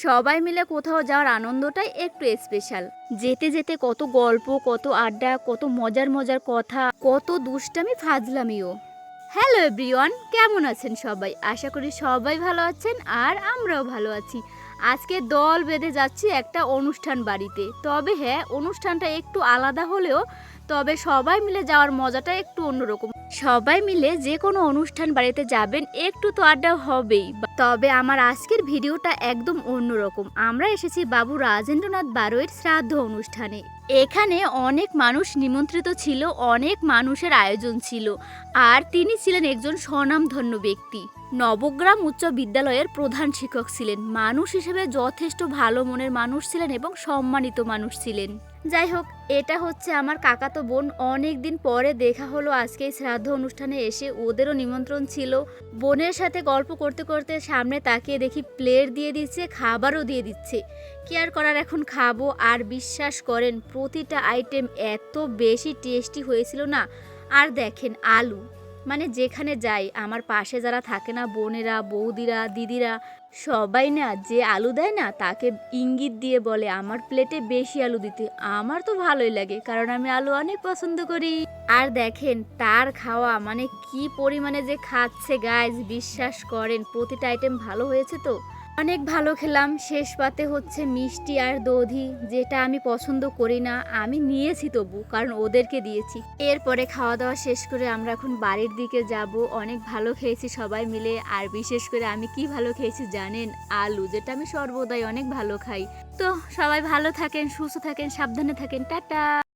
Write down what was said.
সবাই মিলে কোথাও যাওয়ার আনন্দটাই একটু স্পেশাল। যেতে যেতে কত গল্প, কত আড্ডা, কত মজার মজার কথা, কত দুষ্টামি ফাজলামিও। হ্যালো এভরিওয়ান, কেমন আছেন সবাই? আশা করি সবাই ভালো আছেন আর আমরাও ভালো আছি। আজকে দল বেঁধে যাচ্ছি একটা অনুষ্ঠান বাড়িতে। তবে হ্যাঁ, অনুষ্ঠানটা একটু আলাদা হলেও তবে সবাই মিলে যাওয়ার মজাটা একটু অন্যরকম। সবাই মিলে যে কোনো অনুষ্ঠান বাড়িতে যাবেন, একটু তো আড্ডা হবেই। তবে আমার আজকের ভিডিওটা একদম অন্যরকম। আমরা এসেছি বাবু রাজেন্দ্রনাথ বারৈর শ্রাদ্ধ অনুষ্ঠানে। এখানে অনেক মানুষ নিমন্ত্রিত ছিল, অনেক মানুষের আয়োজন ছিল, আর তিনি ছিলেন একজন স্বনামধন্য ব্যক্তি। নবগ্রাম উচ্চ বিদ্যালয়ের প্রধান শিক্ষক ছিলেন। মানুষ হিসেবে যথেষ্ট ভালো মনের মানুষ ছিলেন এবং সম্মানিত মানুষ ছিলেন। যাই হোক, এটা হচ্ছে আমার কাকাতো বোন। অনেক দিন পরে দেখা হলো আজকে এই শ্রাদ্ধ অনুষ্ঠানে এসে। ওদেরও নিমন্ত্রণ ছিল। বোনের সাথে গল্প করতে করতে সামনে তাকিয়ে দেখি প্লেট দিয়ে দিচ্ছে, খাবারও দিয়ে দিচ্ছে। কি আর করার, এখন খাবো। আর বিশ্বাস করেন, প্রতিটা আইটেম এত বেশি টেস্টি হয়েছিল না। আর দেখেন আলু, মানে যেখানে যাই আমার পাশে যারা থাকে না, বোনেরা, বৌদিরা, দিদিরা, সবাই না যে আলু দেয় না তাকে ইঙ্গিত দিয়ে বলে আমার প্লেটে বেশি আলু দিতে। আমার তো ভালোই লাগে, কারণ আমি আলু অনেক পছন্দ করি। আর দেখেন তার খাওয়া, মানে কি পরিমাণে যে খাচ্ছে গাইজ, বিশ্বাস করেন প্রতিটা আইটেম ভালো হয়েছে তো। অনেক ভালো খেলাম। শেষ পাতে হচ্ছে মিষ্টি আর দধি, যেটা আমি পছন্দ করি না, আমি নিয়েছি তবু, কারণ ওদেরকে দিয়েছি। এরপরে খাওয়া দাওয়া শেষ করে আমরা এখন বাড়ির দিকে যাব। অনেক ভালো খেয়েছি সবাই মিলে। আর বিশেষ করে আমি কি ভালো খেয়েছি জানেন? আলু, যেটা আমি সর্বদাই অনেক ভালো খাই। তো সবাই ভালো থাকেন, সুস্থ থাকেন, সাবধানে থাকেন, টাটা।